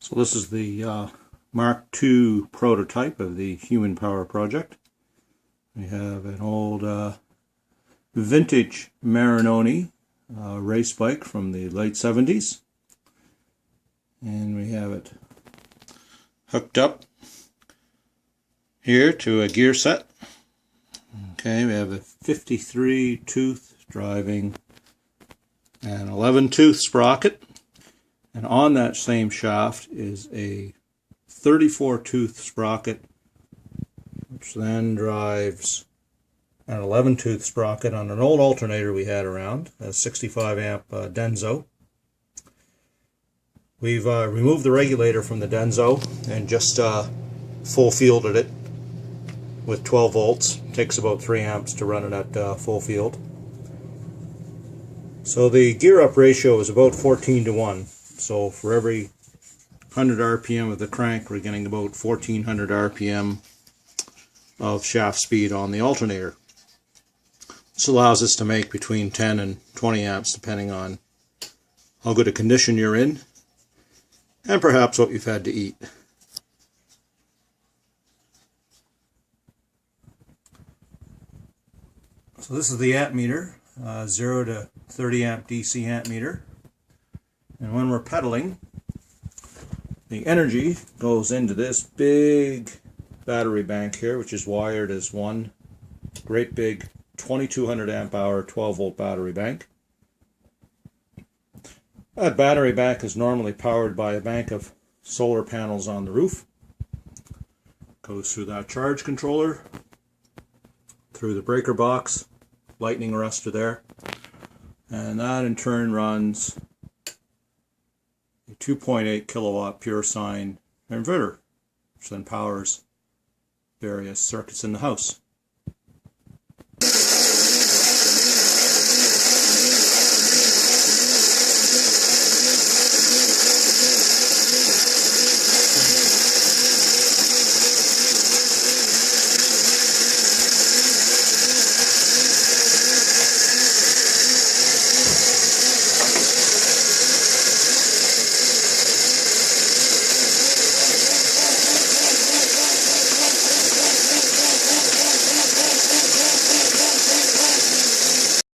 So this is the Mark II prototype of the Human Power project. We have an old vintage Marinoni race bike from the late 70s. And we have it hooked up here to a gear set. Okay, we have a 53 tooth driving an 11 tooth sprocket. And on that same shaft is a 34 tooth sprocket, which then drives an 11 tooth sprocket on an old alternator we had around, a 65 amp Denso. We've removed the regulator from the Denso and just full fielded it with 12 volts. It takes about 3 amps to run it at full field. So the gear up ratio is about 14:1. So for every 100 RPM of the crank, we're getting about 1400 RPM of shaft speed on the alternator. This allows us to make between 10 and 20 amps depending on how good a condition you're in and perhaps what you've had to eat. So this is the amp meter, 0 to 30 amp DC amp meter. And when we're pedaling, the energy goes into this big battery bank here, which is wired as one great big 2200 amp hour 12 volt battery bank. That battery bank is normally powered by a bank of solar panels on the roof. Goes through that charge controller, through the breaker box, lightning arrestor there, and that in turn runs a 2.8 kilowatt pure sine inverter, which then powers various circuits in the house.